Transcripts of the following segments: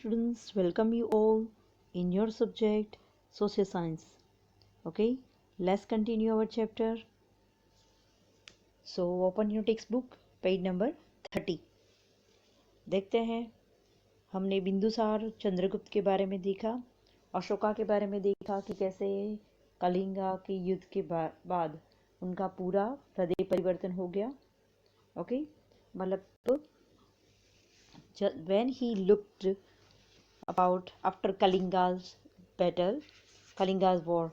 students, welcome you all in your subject social science. Okay, let's continue our chapter. So open your textbook, page number 30. देखते हैं, हमने बिंदुसार चंद्रगुप्त के बारे में देखा, अशोका के बारे में देखा कि कैसे कलिंगा के युद्ध के बाद उनका पूरा हृदय परिवर्तन हो गया. ओके, मतलब when he looked about after Kalinga's battle, Kalinga's war,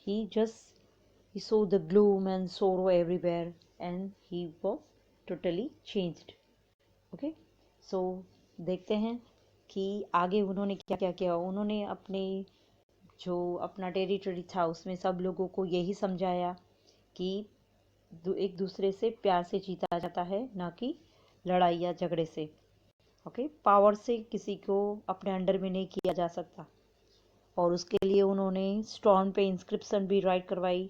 he saw the gloom and sorrow everywhere, and he was totally changed. Okay, so देखते हैं कि आगे उन्होंने क्या क्या किया. उन्होंने अपना टेरिटरी था उसमें सब लोगों को यही समझाया कि एक दूसरे से प्यार से जीता जाता है, ना कि लड़ाई या झगड़े से. ओके, पावर से किसी को अपने अंडर में नहीं किया जा सकता. और उसके लिए उन्होंने स्टोन पे इंस्क्रिप्शन भी राइट करवाई.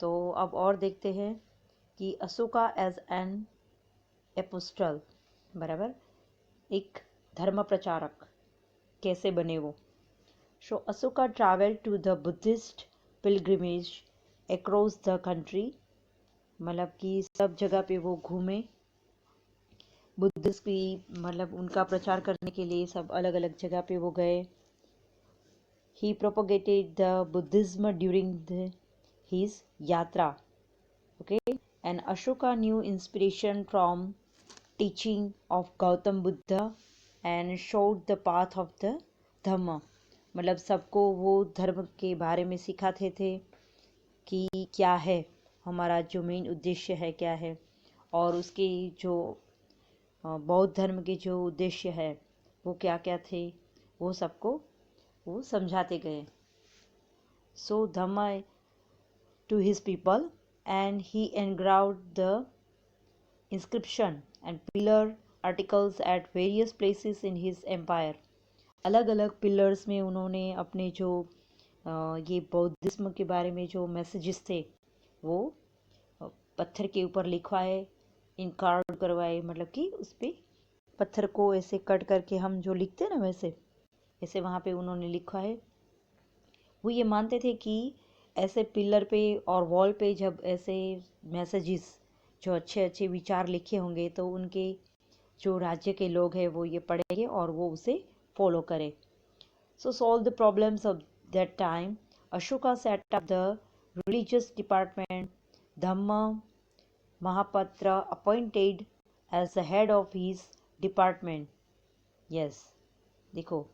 तो अब और देखते हैं कि अशोका एज एन एपोस्टल, बराबर, एक धर्म प्रचारक कैसे बने वो. So Ashoka travel to the Buddhist pilgrimage across the country, मतलब कि सब जगह पे वो घूमे, बुद्धिस्ट की मतलब उनका प्रचार करने के लिए सब अलग अलग जगह पे वो गए. He propagated the Buddhism during his yatra. Okay, and Ashoka knew inspiration from teaching of Gautam Buddha and showed the path of the Dhamma. मतलब सबको वो धर्म के बारे में सिखाते थे कि क्या है हमारा जो मेन उद्देश्य है, क्या है, और उसके जो बौद्ध धर्म के जो उद्देश्य है वो क्या क्या थे, वो सबको वो समझाते गए. So Dhamma to his people, and he engraved the inscription and pillar articles at various places in his empire. अलग अलग पिलर्स में उन्होंने अपने जो ये बौद्धिज्म के बारे में जो मैसेजेस थे वो पत्थर के ऊपर लिखवाए, इनकार्ड करवाए, मतलब कि उस पर पत्थर को ऐसे कट करके हम जो लिखते हैं ना वैसे ऐसे वहाँ पे उन्होंने लिखा है. वो ये मानते थे कि ऐसे पिलर पे और वॉल पे जब ऐसे मैसेजेस जो अच्छे अच्छे विचार लिखे होंगे तो उनके जो राज्य के लोग हैं वो ये पढ़ेंगे और वो उसे फॉलो करें. So solve the problems of that time, Ashoka set up the religious department. Dhamma Mahapatra appointed as the head of his department. Yes, देखो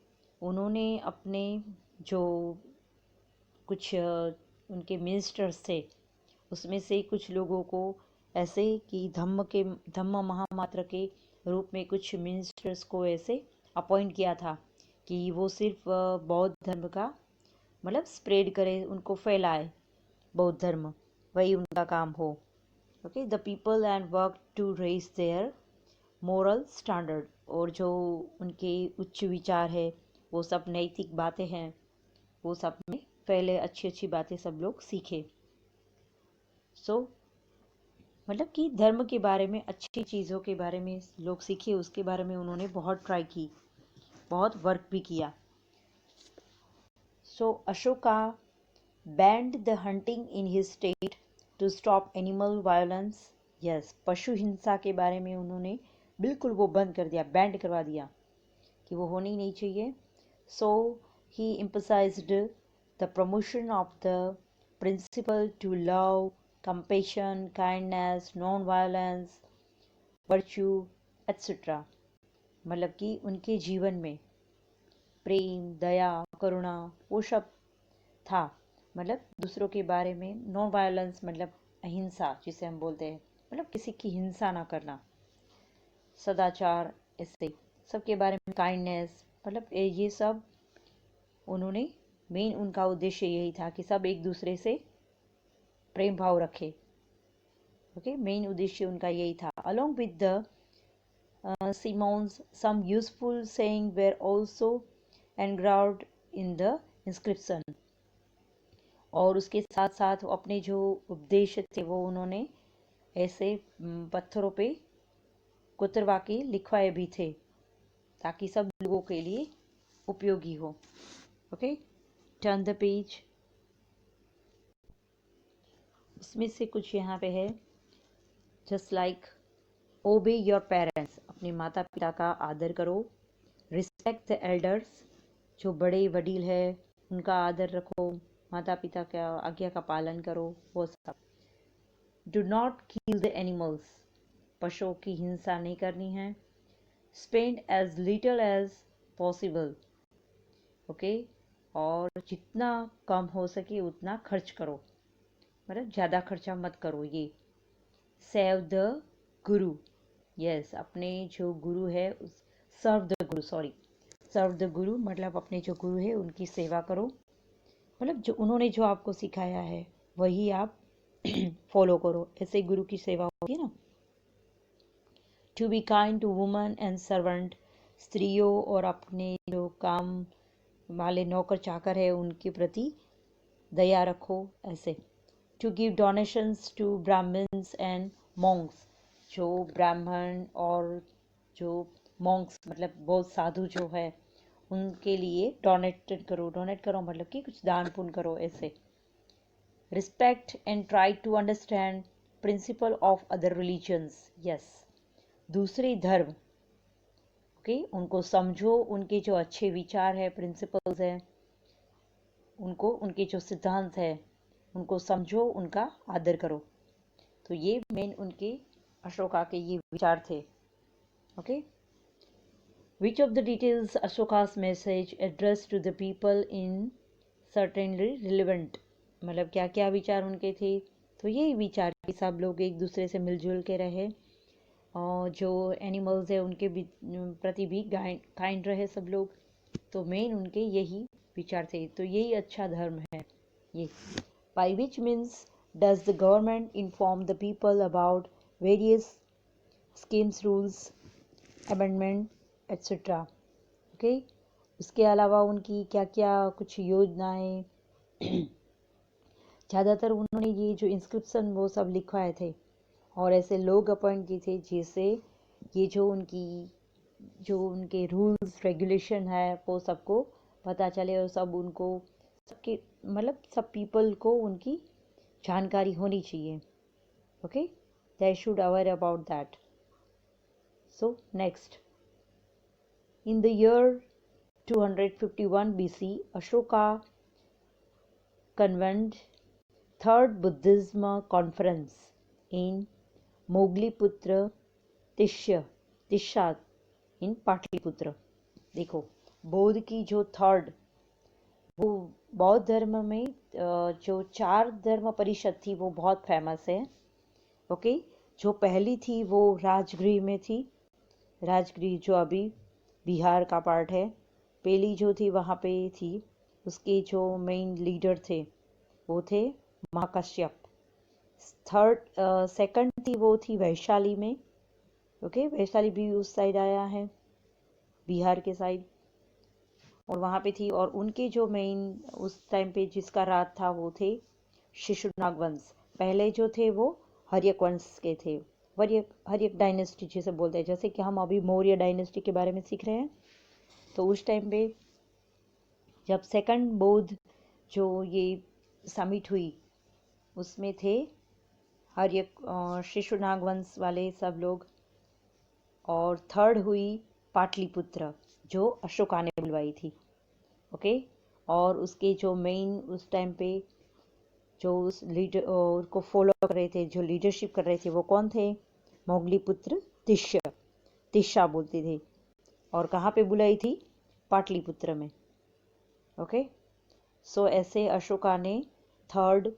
उन्होंने अपने जो कुछ उनके मिनिस्टर्स थे उसमें से कुछ लोगों को ऐसे कि धम्म महामात्र के रूप में कुछ मिनिस्टर्स को ऐसे अपॉइंट किया था कि वो सिर्फ बौद्ध धर्म का मतलब स्प्रेड करे, उनको फैलाए बौद्ध धर्म, वही उनका काम हो. Okay, the people and work to raise their moral standard, और जो उनके उच्च विचार है वो सब नैतिक बातें हैं वो सब में पहले अच्छी अच्छी बातें सब लोग सीखे. सो मतलब कि धर्म के बारे में, अच्छी चीज़ों के बारे में लोग सीखे, उसके बारे में उन्होंने बहुत ट्राई की, बहुत वर्क भी किया. So Ashoka banned the hunting in his state to stop animal violence. Yes, पशु हिंसा के बारे में उन्होंने बिल्कुल वो बंद कर दिया, बैंड करवा दिया कि वो होनी नहीं चाहिए. सो ही emphasized the promotion of the principle to love, compassion, kindness, non-violence, virtue, etc. मतलब कि उनके जीवन में प्रेम, दया, करुणा वो सब था. मतलब दूसरों के बारे में नॉन वायलेंस मतलब अहिंसा जिसे हम बोलते हैं, मतलब किसी की हिंसा ना करना, सदाचार, ऐसे सबके बारे में काइंडनेस, मतलब ये सब उन्होंने मेन उनका उद्देश्य यही था कि सब एक दूसरे से प्रेम भाव रखे. ओके, मेन उद्देश्य उनका यही था. Along with the sermons some useful sayings were also engraved in the inscription. और उसके साथ साथ अपने जो उपदेश थे वो उन्होंने ऐसे पत्थरों पे कुतरवा के लिखवाए भी थे. ताकि सब लोगों के लिए उपयोगी हो। Okay, turn the page. इसमें से कुछ यहाँ पे है, जस्ट लाइक ओबे योर पेरेंट्स, अपने माता पिता का आदर करो। रिस्पेक्ट द एल्डर्स, जो बड़े वडील है उनका आदर रखो, माता पिता का आज्ञा का पालन करो, वो सब। Do not kill the animals, पशुओं की हिंसा नहीं करनी है। Spend as little as possible, okay, और जितना कम हो सके उतना खर्च करो, मतलब ज़्यादा खर्चा मत करो। ये सेव द गुरु, यस, अपने जो गुरु है serve the Guru, sorry, serve the गुरु मतलब अपने जो गुरु है उनकी सेवा करो, मतलब जो उन्होंने जो आपको सिखाया है वही आप फॉलो करो, ऐसे गुरु की सेवा होगी ना। To be kind to woman and servant, स्त्रियों और अपने जो काम वाले नौकर चाकर है उनके प्रति दया रखो, ऐसे। To give donations to Brahmans and monks, जो ब्राह्मण और जो मॉन्क्स मतलब बहुत साधु जो है उनके लिए डोनेट करो मतलब कि कुछ दान पुण्य करो, ऐसे। Respect and try to understand principle of other religions, yes, दूसरे धर्म, ओके, उनको समझो, उनके जो अच्छे विचार है, प्रिंसिपल्स है, उनको, उनके जो सिद्धांत है उनको समझो, उनका आदर करो। तो ये मेन उनके अशोका के ये विचार थे। Okay, which of the details Ashoka's message addressed to the people in certainly relevant, मतलब क्या क्या विचार उनके थे, तो यही विचार कि सब लोग एक दूसरे से मिलजुल के रहे और जो एनिमल्स है उनके प्रति भी काइंड रहे सब लोग, तो मेन उनके यही विचार थे। तो यही अच्छा धर्म है ये। by which means does the government inform the people about various schemes, rules, amendment etc. Okay, उसके अलावा उनकी क्या क्या कुछ योजनाएं ज़्यादातर उन्होंने ये जो इंस्क्रिप्शन वो सब लिखवाए थे और ऐसे लोग अपॉइंट किए थे जिससे ये जो उनके रूल्स रेगुलेशन है वो सबको पता चले और सब उनको सबके मतलब सब पीपल को उनकी जानकारी होनी चाहिए। Okay, they should aware about that. So next, in the year 251 BC, Ashoka convened third Buddhism conference in Mogliputra Tisha in Pataliputra. देखो, बौद्ध की जो थर्ड, वो बौद्ध धर्म में जो 4 धर्म परिषद थी वो बहुत फेमस है। ओके, जो पहली थी वो राजगृह में थी, राजगृह जो अभी बिहार का पार्ट है, पहली जो थी वहाँ पे थी, उसके जो मेन लीडर थे वो थे महाकश्यप। सेकंड थी वो थी वैशाली में, ओके, वैशाली भी उस साइड आया है बिहार के साइड, और वहाँ पे थी, और उनके जो मेन उस टाइम पे जिसका राज था वो थे शिशुनाग वंश। पहले जो थे वो हर्यक वंश के थे, हर्यक डायनेस्टी जिसे बोलते हैं, जैसे कि हम अभी मौर्य डायनेस्टी के बारे में सीख रहे हैं। तो उस टाइम पे जब सेकंड बौद्ध जो ये समिट हुई उसमें थे हर्यक शिशुनाग वंश वाले सब लोग, और थर्ड हुई पाटलिपुत्र जो अशोका ने बुलवाई थी। ओके, और उसके जो मेन उस टाइम पे जो उस लीडर को फॉलो कर रहे थे, जो लीडरशिप कर रहे थे, वो कौन थे? मोगलीपुत्र तिस्सा बोलते थे, और कहाँ पे बुलाई थी? पाटलिपुत्र में। ओके, सो ऐसे अशोका ने थर्ड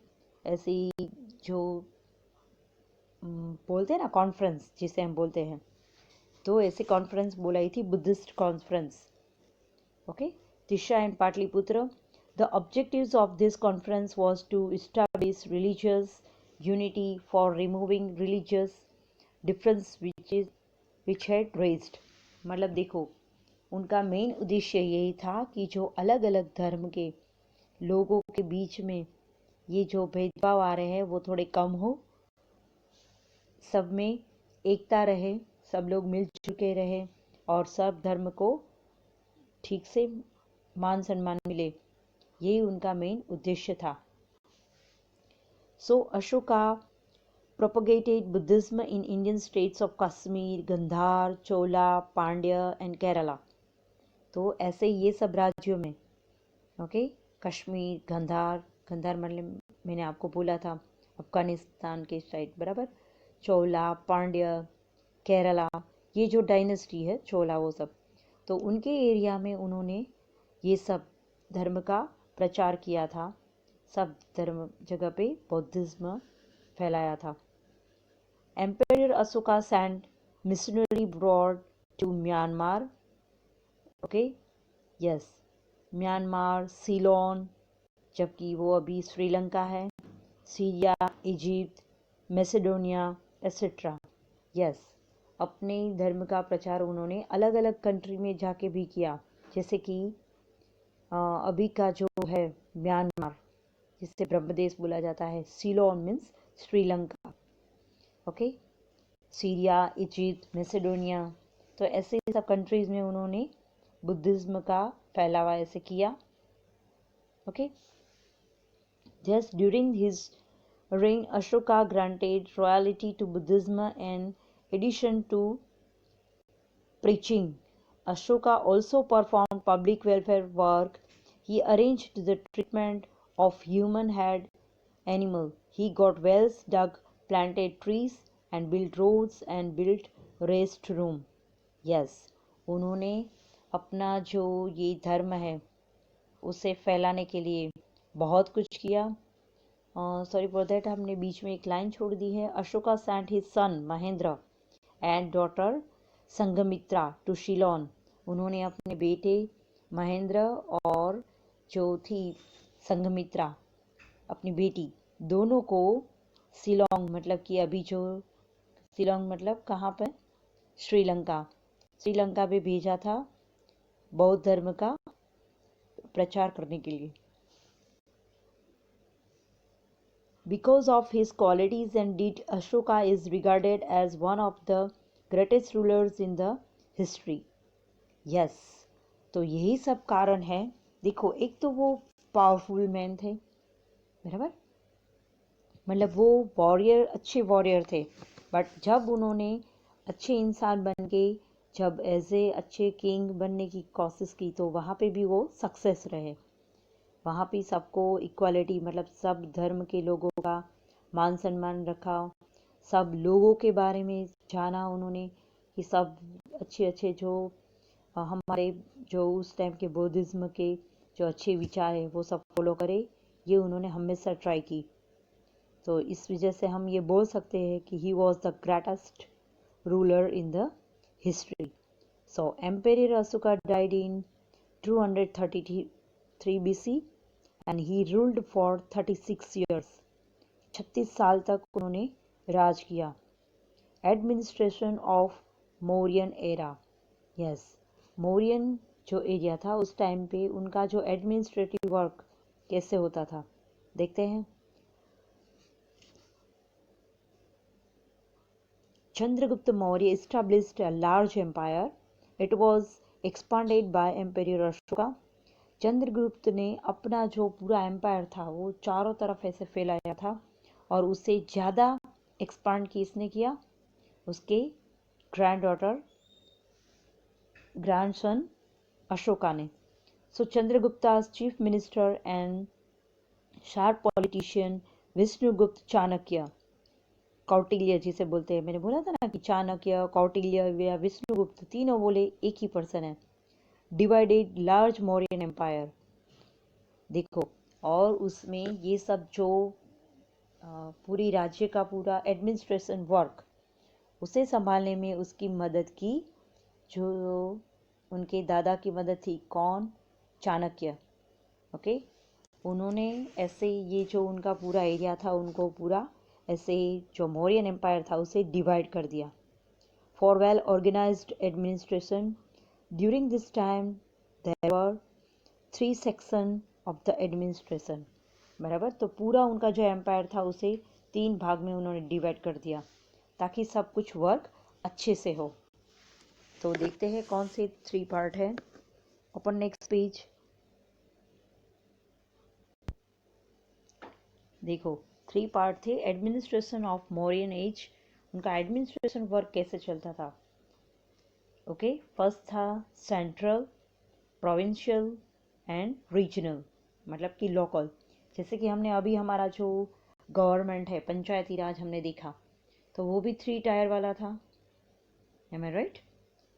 ऐसी जो बोलते हैं ना कॉन्फ्रेंस जिसे हम बोलते हैं, तो ऐसे कॉन्फ्रेंस बुलाई थी, Buddhist conference. Okay, Tissa and Pataliputra. The objectives of this conference was to establish religious unity for removing religious difference which had raised। मतलब देखो, उनका मेन उद्देश्य यही था कि जो अलग अलग धर्म के लोगों के बीच में ये जो भेदभाव आ रहे हैं वो थोड़े कम हो, सब में एकता रहे, सब लोग मिलजुल के रहे, और सब धर्म को ठीक से मान सम्मान मिले, यही उनका मेन उद्देश्य था। सो Ashoka propagated Buddhism in Indian states of Kashmir, Gandhar, Chola, Pandya and Kerala। तो ऐसे ये सब राज्यों में, ओके, कश्मीर, गंधार मतलब मैंने आपको बोला था अफगानिस्तान के साइड, बराबर, चोला, पांड्या, केरला, ये जो डायनेस्टी है चोला वो सब, तो उनके एरिया में उन्होंने ये सब धर्म का प्रचार किया था, सब धर्म जगह पे बौद्धिज्म फैलाया था। Emperor Asoka sent missionary abroad to Myanmar, okay, yes, Myanmar, Ceylon, जबकि वो अभी श्रीलंका है, Syria, Egypt, Macedonia etcetera, yes, अपने धर्म का प्रचार उन्होंने अलग अलग कंट्री में जाके भी किया, जैसे कि अभी का जो है म्यांमार, जिसे ब्रह्मदेश बोला जाता है, Ceylon means Sri Lanka, okay, Syria, Egypt, Macedonia, तो ऐसे सब कंट्रीज़ में उन्होंने बुद्धिज़्म का फैलावा ऐसे किया, okay. Just during his reign Ashoka granted royalty to Buddhism and addition to preaching. Ashoka also performed public welfare work. He arranged the treatment of human head animal. He got wells dug, planted trees and built roads and built restroom. Yes, उन्होंने अपना जो ये धर्म है उसे फैलाने के लिए बहुत कुछ किया। सॉरी फॉर दैट, हमने बीच में एक लाइन छोड़ दी है। Ashoka sent his son Mahendra and daughter Sanghamitra to Ceylon. उन्होंने अपने बेटे महेंद्र और जो थी संघमित्रा अपनी बेटी, दोनों को शिलोंग, मतलब कि अभी जो शिलोंग मतलब कहाँ पर, श्रीलंका पे भेजा था बौद्ध धर्म का प्रचार करने के लिए। Because of his qualities and deeds, Ashoka is regarded as one of the greatest rulers in the history. Yes, तो यही सब कारण है। देखो, एक तो वो पावरफुल मैन थे, बराबर, मतलब वो वॉरियर, अच्छे वॉरियर थे, बट जब उन्होंने अच्छे इंसान बन के जब एज ए अच्छे किंग बनने की कोशिश की तो वहाँ पे भी वो सक्सेस रहे। वहाँ पे सबको इक्वालिटी, मतलब सब धर्म के लोगों का मान सम्मान रखा, सब लोगों के बारे में जाना उन्होंने कि सब अच्छे अच्छे जो हमारे जो उस टाइम के बुद्धिज्म के जो अच्छे विचार है वो सब फॉलो करे, ये उन्होंने हमेशा ट्राई की। तो इस वजह से हम ये बोल सकते हैं कि he was the greatest ruler in the history. So ampere Ashoka died in 233 BC and he ruled for 36 years। 36 साल तक उन्होंने राज किया। Administration of Mauryan era. Yes, Mauryan जो एरिया था उस टाइम पे उनका जो एडमिनिस्ट्रेटिव वर्क कैसे होता था देखते हैं। Chandragupta Maurya established a large empire. It was expanded by Emperor Ashoka। Chandragupta ने अपना जो पूरा एम्पायर था वो चारों तरफ ऐसे फैलाया था और उससे ज़्यादा एक्सपांड किसने किया, उसके ग्रैंडसन अशोका ने। So Chandragupta chief minister and sharp politician Vishnugupta Chanakya, Kautilya जिसे बोलते हैं, मैंने बोला था ना कि चाणक्य, कौटिल्य या विष्णुगुप्त तीनों बोले एक ही पर्सन है। Divided large Mauryan empire. देखो, और उसमें ये सब जो पूरी राज्य का पूरा एडमिनिस्ट्रेशन वर्क उसे संभालने में उसकी मदद की, जो उनके दादा की मदद थी, कौन, चाणक्य, ओके। उन्होंने ऐसे ये जो उनका पूरा एरिया था उनको पूरा ऐसे जो मौर्यन एम्पायर था उसे डिवाइड कर दिया। For well organised administration during this time there were 3 section of the administration, बराबर। तो पूरा उनका जो एम्पायर था उसे 3 भाग में उन्होंने डिवाइड कर दिया ताकि सब कुछ वर्क अच्छे से हो। तो देखते हैं कौन से 3 पार्ट है। Open next page. देखो 3 पार्ट थे। एडमिनिस्ट्रेशन ऑफ मौर्यन एज, उनका एडमिनिस्ट्रेशन वर्क कैसे चलता था। ओके, फर्स्ट था सेंट्रल, प्रोविंशियल एंड रीजनल, मतलब कि लोकल। जैसे कि हमने अभी हमारा जो गवर्नमेंट है, पंचायती राज हमने देखा, तो वो भी 3 टायर वाला था। एम आई राइट?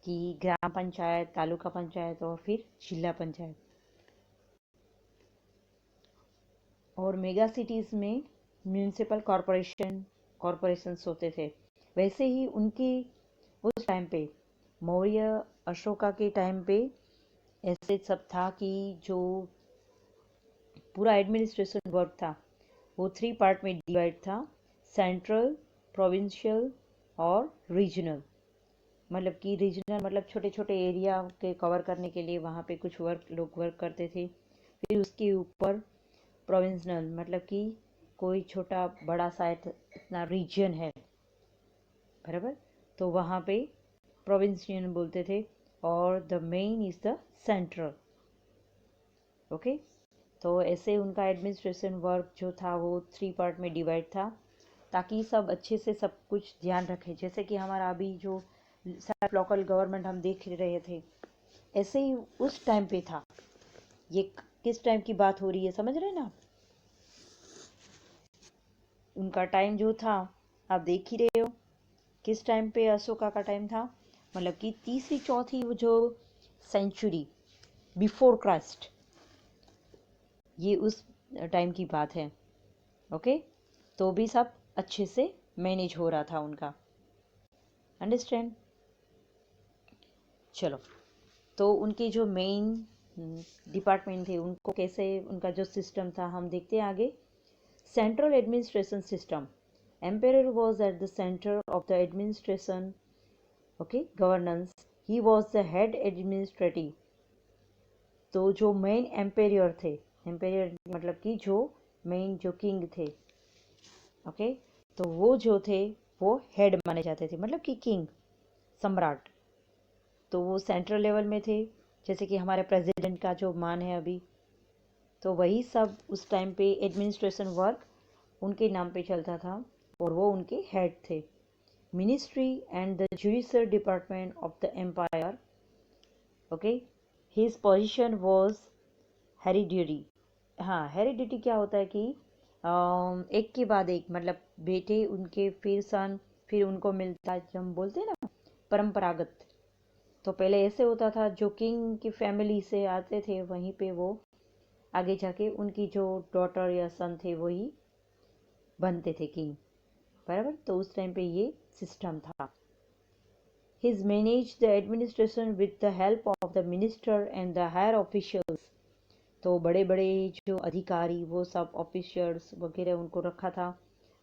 कि ग्राम पंचायत, तालुका पंचायत और फिर जिला पंचायत। और मेगा सिटीज़ में म्यूनिसिपल कॉरपोरेशंस होते थे। वैसे ही उनके उस टाइम पे, मौर्य अशोका के टाइम पे ऐसे सब था कि जो पूरा एडमिनिस्ट्रेशन वर्क था वो 3 पार्ट में डिवाइड था। सेंट्रल, प्रोविंशियल और रीजनल। मतलब कि रीजनल मतलब छोटे छोटे एरिया के कवर करने के लिए वहाँ पे कुछ लोग वर्क करते थे। फिर उसके ऊपर प्रोविंशनल, मतलब कि कोई छोटा बड़ा सा इतना रीजन है, बराबर, तो वहाँ पे प्रोविंशियल बोलते थे। और the main is the central. Okay, तो ऐसे उनका एडमिनिस्ट्रेशन वर्क जो था वो 3 पार्ट में डिवाइड था, ताकि सब अच्छे से सब कुछ ध्यान रखें। जैसे कि हमारा अभी जो सेल्फ लोकल गवर्नमेंट हम देख रहे थे, ऐसे ही उस टाइम पे था। ये किस टाइम की बात हो रही है, समझ रहे हैं ना। उनका टाइम जो था आप देख ही रहे हो, किस टाइम पे अशोका का टाइम था, मतलब कि तीसरी चौथी जो सेंचुरी बिफोर क्राइस्ट, ये उस टाइम की बात है। ओके, तो भी सब अच्छे से मैनेज हो रहा था उनका। अंडरस्टैंड? चलो, तो उनके जो मेन डिपार्टमेंट थे उनको कैसे, उनका जो सिस्टम था हम देखते हैं आगे। Central administration system. Emperor was at the centre of the administration, okay, governance. He was the head administrative. तो जो मेन एम्पेरियर थे, एम्पेरियर मतलब कि जो मेन जो किंग थे, ओके, तो वो जो थे वो हेड माने जाते थे, मतलब कि किंग, सम्राट। तो वो सेंट्रल लेवल में थे, जैसे कि हमारे प्रेसिडेंट का जो मान है अभी, तो वही सब उस टाइम पे एडमिनिस्ट्रेशन वर्क उनके नाम पे चलता था और वो उनके हेड थे। Ministry and the judicial department of the empire, okay, his position was hereditary. हाँ, हेरिडिटी क्या होता है कि एक के बाद एक, मतलब बेटे उनके फिर सन, फिर उनको मिलता है, जब हम बोलते हैं ना परंपरागत। तो पहले ऐसे होता था, जो किंग की फैमिली से आते थे वहीं पे वो आगे जाके उनकी जो डॉटर या सन थे वही बनते थे किंग, बराबर। तो उस टाइम पे ये सिस्टम था। He's managed the administration with the help of the minister and the higher officials. तो बड़े बड़े जो अधिकारी वो सब ऑफिशियल्स वगैरह उनको रखा था,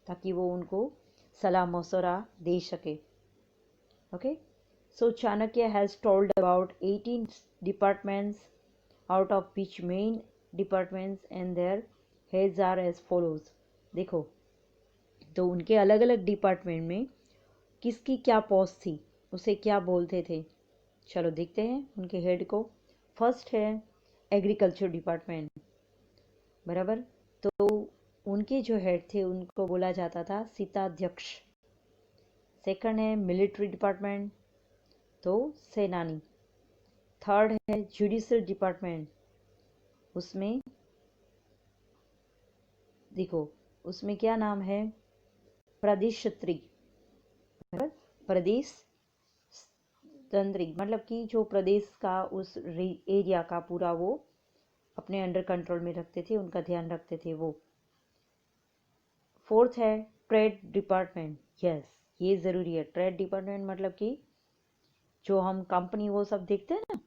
ताकि वो उनको सलाह मशवरा दे सके। Okay, so Chanakya has told about 18 departments, out of which main departments and their heads are as follows. देखो, तो उनके अलग अलग डिपार्टमेंट में किसकी क्या पोस्ट थी, उसे क्या बोलते थे। चलो देखते हैं उनके हेड को। फर्स्ट है एग्रीकल्चर डिपार्टमेंट, बराबर। तो उनके जो हेड थे उनको बोला जाता था सीताध्यक्ष। सेकंड है मिलिट्री डिपार्टमेंट, तो सेनानी। थर्ड है जुडिशियल डिपार्टमेंट, उसमें देखो उसमें क्या नाम है, प्रदेशत्री, प्रदेश तंत्री, मतलब कि जो प्रदेश का उस एरिया का पूरा वो अपने अंडर कंट्रोल में रखते थे, उनका ध्यान रखते थे वो। फोर्थ है ट्रेड डिपार्टमेंट। यस, ये ज़रूरी है। ट्रेड डिपार्टमेंट मतलब कि जो हम कंपनी वो सब देखते हैं ना,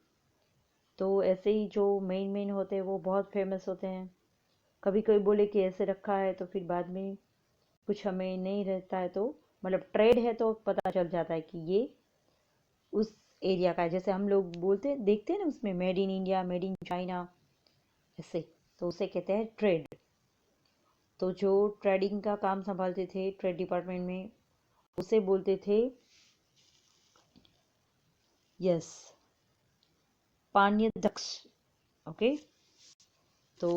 तो ऐसे ही जो मेन मेन होते हैं वो बहुत फेमस होते हैं। कभी कोई बोले कि ऐसे रखा है तो फिर बाद में कुछ हमें नहीं रहता है, तो मतलब ट्रेड है तो पता चल जाता है कि ये उस एरिया का है। जैसे हम लोग बोलते देखते हैं ना उसमें made in India, made in China, ऐसे, तो उसे कहते हैं ट्रेड। तो जो ट्रेडिंग का काम संभालते थे ट्रेड डिपार्टमेंट में, उसे बोलते थे यस, पाण्यदक्ष। ओके, तो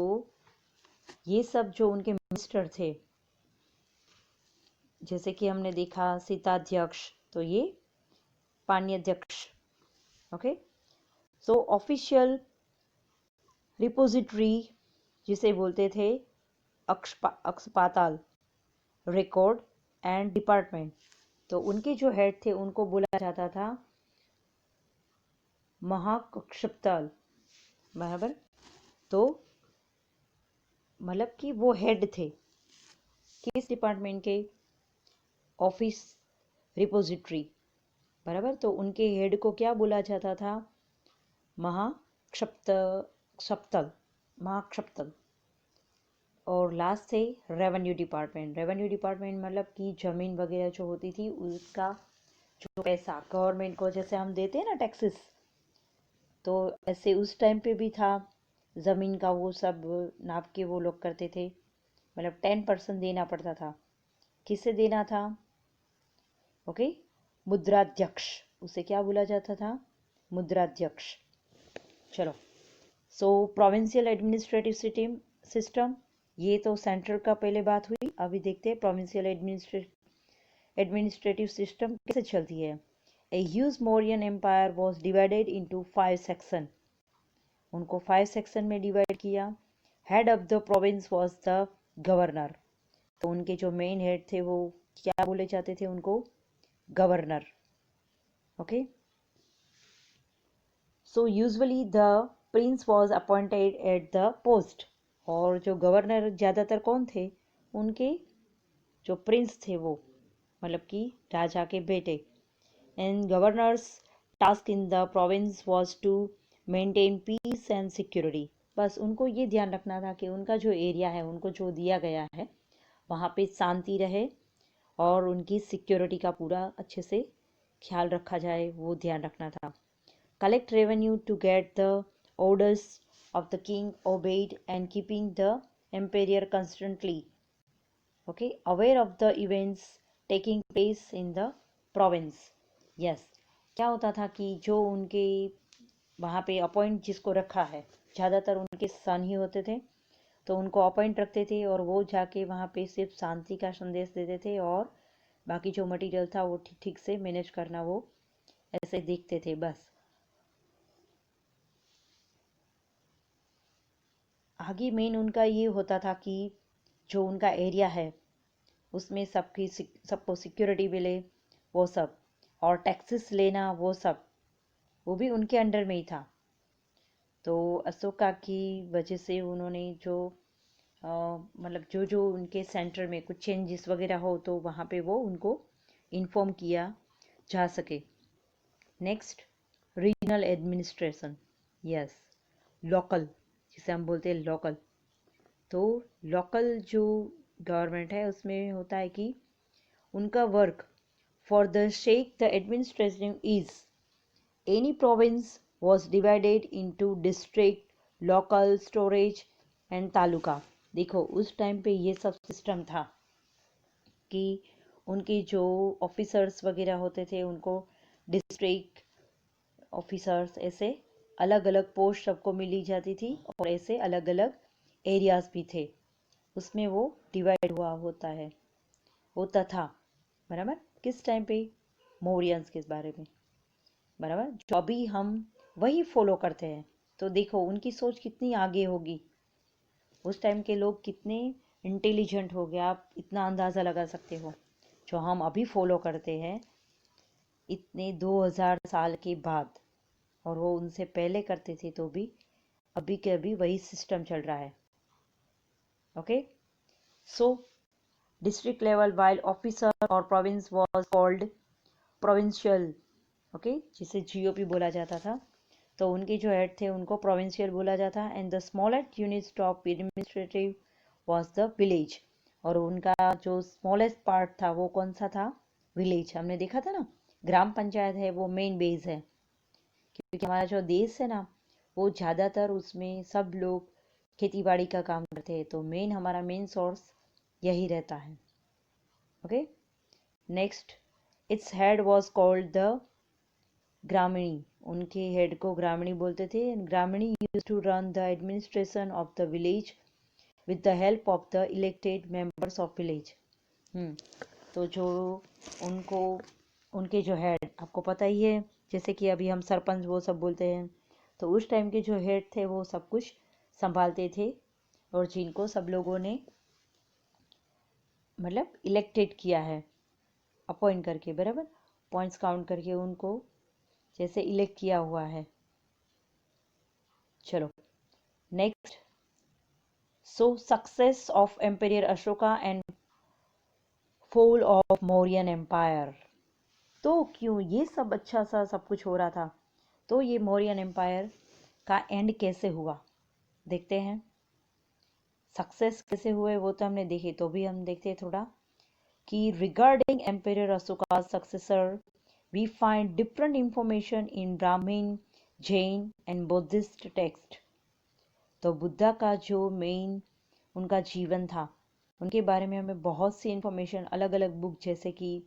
ये सब जो उनके मिनिस्टर थे, जैसे कि हमने देखा सीताध्यक्ष, तो ये पाण्यध्यक्ष। ओके, सो ऑफिशियल रिपोजिटरी जिसे बोलते थे अक्षपाताल, रिकॉर्ड एंड डिपार्टमेंट, तो उनके जो हेड थे उनको बोला जाता था महाक्षपाताल, बराबर। तो मतलब कि वो हेड थे किस डिपार्टमेंट के, ऑफिस रिपोजिटरी, बराबर। तो उनके हेड को क्या बोला जाता था, महाक्षपाताल, महाक्षपाताल। और लास्ट थे रेवेन्यू डिपार्टमेंट। रेवेन्यू डिपार्टमेंट मतलब कि ज़मीन वगैरह जो होती थी उसका जो पैसा गवर्नमेंट को जैसे हम देते हैं ना टैक्सेस, तो ऐसे उस टाइम पे भी था, ज़मीन का वो सब नाप के वो लोग करते थे। मतलब 10% देना पड़ता था। किसे देना था, ओके, मुद्राध्यक्ष, उसे क्या बोला जाता था, मुद्राध्यक्ष। चलो, सो प्रोविंशियल एडमिनिस्ट्रेटिव सिस्टम, ये तो सेंट्रल का पहले बात हुई। अभी देखते हैं प्रोविंशियल एडमिनिस्ट्रेटिव सिस्टम कैसे चलती है। A huge Mauryan empire was divided into 5 sections. उनको 5 सेक्शन में डिवाइड किया। Head of the province was the governor, तो उनके जो मेन हेड थे वो क्या बोले जाते थे, उनको governor. Okay, so usually the Prince was appointed at the post, और जो गवर्नर ज़्यादातर कौन थे, उनके जो प्रिंस थे वो, मतलब कि राजा के बेटे। And governors task in the province was to maintain peace and security. बस उनको ये ध्यान रखना था कि उनका जो एरिया है, उनको जो दिया गया है, वहाँ पे शांति रहे और उनकी सिक्योरिटी का पूरा अच्छे से ख्याल रखा जाए, वो ध्यान रखना था। Collect revenue to get the orders of the king obeyed and keeping the emperor constantly, okay, aware of the events taking place in the province. Yes, क्या होता था कि जो उनके वहाँ पे अपॉइंट जिसको रखा है, ज़्यादातर उनके सन ही होते थे, तो उनको अपॉइंट रखते थे और वो जाके वहाँ पे सिर्फ शांति का संदेश देते थे, और बाकी जो मटेरियल था वो ठीक ठीक से मैनेज करना वो ऐसे देखते थे बस। आगे मेन उनका ये होता था कि जो उनका एरिया है उसमें सबको सिक्योरिटी मिले, वो सब, और टैक्सेस लेना वो सब, वो भी उनके अंडर में ही था। तो अशोका की वजह से उन्होंने जो मतलब जो जो उनके सेंटर में कुछ चेंजेस वगैरह हो तो वहाँ पे वो उनको इन्फॉर्म किया जा सके। Next, regional administration, yes, local, जिसे हम बोलते हैं लोकल। तो लोकल जो गवर्नमेंट है उसमें होता है कि उनका work for the shake the administration is any province was divided into district, local, storage and taluka. देखो उस टाइम पे ये सब सिस्टम था कि उनके जो ऑफिसर्स वगैरह होते थे उनको डिस्ट्रिक्ट ऑफिसर्स ऐसे अलग अलग पोस्ट सबको मिली जाती थी, और ऐसे अलग अलग एरियाज भी थे, उसमें वो डिवाइड हुआ होता था, बराबर। किस टाइम पे, मौर्यंस के बारे में, बराबर, जो अभी हम वही फॉलो करते हैं। तो देखो उनकी सोच कितनी आगे होगी, उस टाइम के लोग कितने इंटेलिजेंट हो गए, आप इतना अंदाज़ा लगा सकते हो। जो हम अभी फॉलो करते हैं इतने 2000 साल के बाद, और वो उनसे पहले करते थे, तो भी अभी के अभी वही सिस्टम चल रहा है। Okay, so district level while officer और province was called provincial, okay, जिसे जीओपी बोला जाता था। तो उनके जो हेड थे उनको प्रोविंशियल बोला जाता है। And the smallest unit of administrative was the village, और उनका जो स्मॉलेस्ट पार्ट था वो कौन सा था, विलेज। हमने देखा था ना, ग्राम पंचायत है वो मेन बेस है, क्योंकि हमारा जो देश है ना वो ज़्यादातर उसमें सब लोग खेती बाड़ी का काम करते हैं, तो हमारा मेन सोर्स यही रहता है। Okay, next, its head was called the Gramini, उनके हेड को ग्रामणी बोलते थे। Gramani use to run the administration of the village with the help of the elected members of village. तो जो उनको उनके जो हेड, आपको पता ही है जैसे कि अभी हम सरपंच वो सब बोलते हैं, तो उस टाइम के जो हेड थे वो सब कुछ संभालते थे और जिनको सब लोगों ने मतलब इलेक्टेड किया है अपॉइंट करके, बराबर पॉइंट्स काउंट करके उनको जैसे इलेक्ट किया हुआ है। चलो next, so success of emperor Ashoka and fall of Mauryan empire. तो क्यों ये सब अच्छा सा सब कुछ हो रहा था, तो ये मौर्यन एम्पायर का एंड कैसे हुआ देखते हैं। सक्सेस कैसे हुए वो तो हमने देखे, तो भी हम देखते हैं थोड़ा कि regarding emperor Ashoka successor we find different information in Brahmin, Jain and Buddhist text. तो बुद्धा का जो मेन उनका जीवन था उनके बारे में हमें बहुत सी इंफॉर्मेशन अलग अलग बुक जैसे कि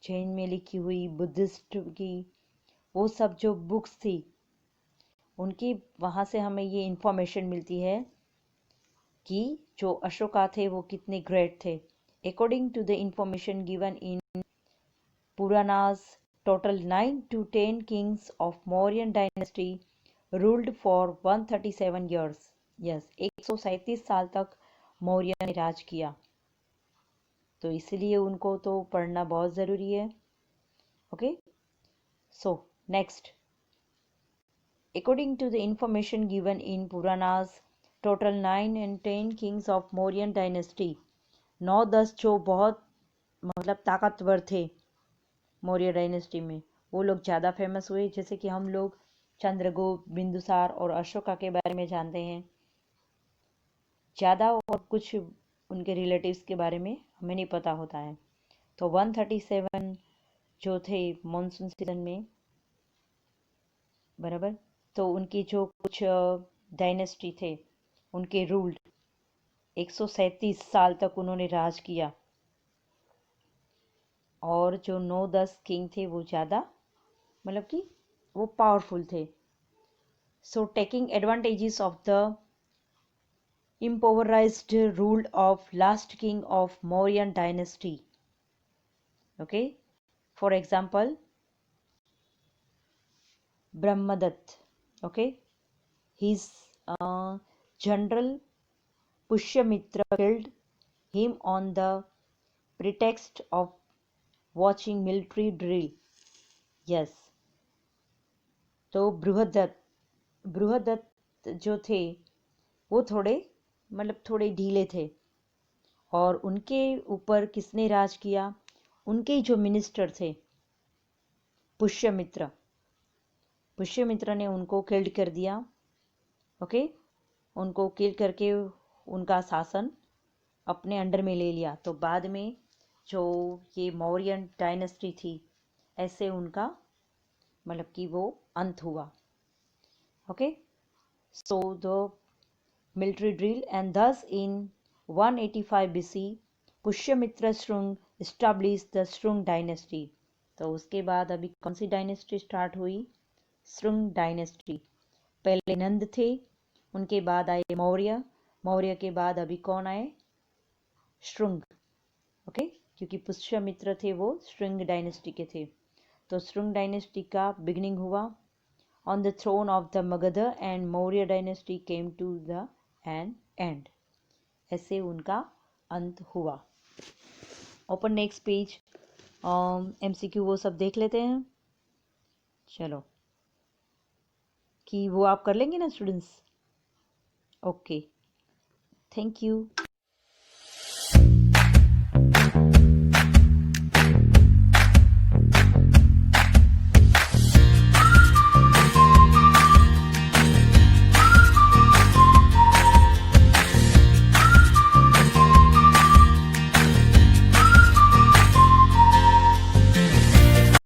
जैन में लिखी हुई, बुद्धिस्ट की वो सब जो बुक्स थी उनकी, वहाँ से हमें ये इंफॉर्मेशन मिलती है कि जो अशोका थे वो कितने ग्रेट थे। According to the information given in Puranas, total 9 to 10 kings of Mauryan dynasty ruled for 137 years. Yes, 137 साल तक मौर्य ने राज किया, तो इसलिए उनको तो पढ़ना बहुत ज़रूरी है। Okay, so next, according to the information given in Puranas, total 9 and 10 kings of Mauryan dynasty, 9-10 जो बहुत मतलब ताकतवर थे मौर्य डायनेस्टी में, वो लोग ज़्यादा फेमस हुए। जैसे कि हम लोग चंद्रगुप्त, बिंदुसार और अशोका के बारे में जानते हैं ज़्यादा, और कुछ उनके रिलेटिव्स के बारे में हमें नहीं पता होता है। तो 137 जो थे मॉनसून सीजन में, बराबर, तो उनकी जो कुछ डायनेस्टी थे उनके रूल्ड 137 साल तक उन्होंने राज किया, और जो 9-10 किंग थे वो ज़्यादा मतलब कि वो पावरफुल थे। So taking advantages of the impoverished rule of last king of Mauryan dynasty. Okay, for example, Brahmadatta. Okay, his general Pushyamitra killed him on the pretext of watching military drill. Yes, तो बृहदत्त जो थे वो थोड़े मतलब थोड़े ढीले थे, और उनके ऊपर किसने राज किया, उनके जो मिनिस्टर थे पुष्यमित्र, पुष्यमित्र ने उनको किल्ड कर दिया। ओके, उनको किल करके उनका शासन अपने अंडर में ले लिया। तो बाद में जो ये मौर्यन डायनेस्टी थी ऐसे उनका मतलब कि वो अंत हुआ। Okay, so the military drill, and thus in 185 BC Pushyamitra Shring established the Shring dynasty। तो उसके बाद अभी कौन सी डायनेस्टी स्टार्ट हुई, श्रृंग डायनेस्टी। पहले नंद थे, उनके बाद आए मौर्य, मौर्य के बाद अभी कौन आए, श्रृंग। ओके, क्योंकि पुष्यमित्र थे वो श्रृंग डायनेस्टी के थे। तो श्रृंग डायनेस्टी का बिगिनिंग हुआ on the throne of the Magadha, and Maurya dynasty came to the end। ऐसे उनका अंत हुआ। ओपन नेक्स्ट पेज, MCQ वो सब देख लेते हैं। चलो, कि वो आप कर लेंगे ना स्टूडेंट्स। Okay, thank you.